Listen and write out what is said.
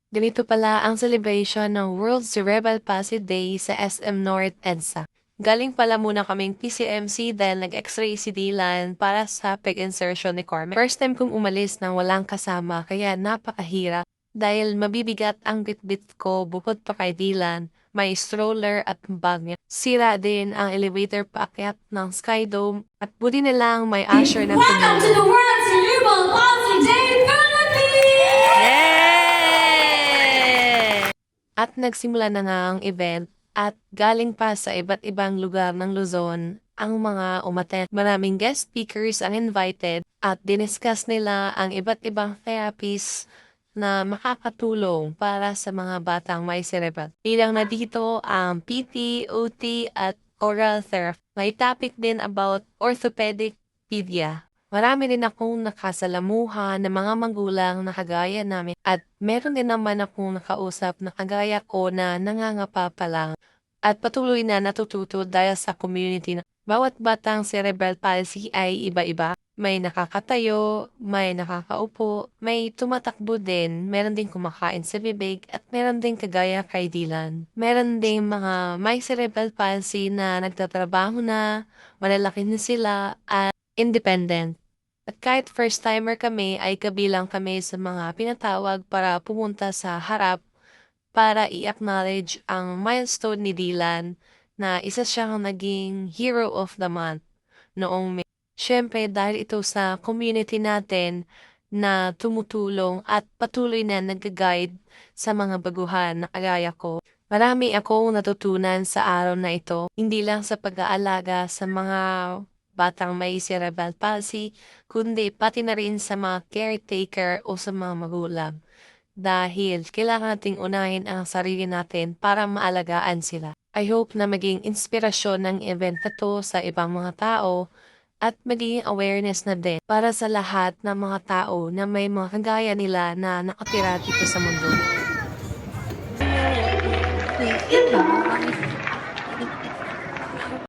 Ganito pala ang celebration ng World Cerebral Palsy Day sa SM North EDSA. Galing pala muna kaming PCMC dahil nag-x-ray si Dylan para sa peg insertion ni Carmen. First time kong umalis nang walang kasama kaya napakahirap dahil mabibigat ang bitbit ko bukod pa kay Dylan. May stroller at bag niya. Sira din ang elevator paakyat ng Skydome at buti na lang may usher na Welcome to the tumulong. World Cerebral Palsy Day Philippines! Yay! At nagsimula na nga ang event at galing pa sa iba't ibang lugar ng Luzon ang mga umattend. Maraming guest speakers ang invited at diniscuss nila ang iba't ibang therapies na makakatulong para sa mga batang may cerebral. Bilang na dito ang PT, OT at oral therapy. May topic din about orthopedic pedia. Marami din akong nakasalamuha ng mga magulang na kagaya namin at meron din naman akong nakausap na kagaya ko na nangangapa pa lang at patuloy na natututo dahil sa community na bawat batang cerebral palsy ay iba-iba. May nakakatayo, may nakakaupo, may tumatakbo din, meron din kumakain sa bibig at meron din kagaya kay Dylan. Meron din mga may cerebral palsy na nagtatrabaho na, malalaki na sila at independent. At kahit first-timer kami ay kabilang kami sa mga pinatawag para pumunta sa harap para i-acknowledge ang milestone ni Dylan na isa siyang naging Hero of the Month noong May. Siyempre dahil ito sa community natin na tumutulong at patuloy na nag-guide sa mga baguhan na kagaya ko. Marami akong natutunan sa araw na ito, hindi lang sa pag-aalaga sa mga batang may cerebral palsy, kundi pati na rin sa mga caretaker o sa mga magulang. Dahil kailangan nating unahin ang sarili natin para maalagaan sila. I hope na maging inspirasyon ng event na to sa ibang mga tao at magiging awareness na din para sa lahat ng mga tao na may mga kagaya nila na nakatira dito sa mundo.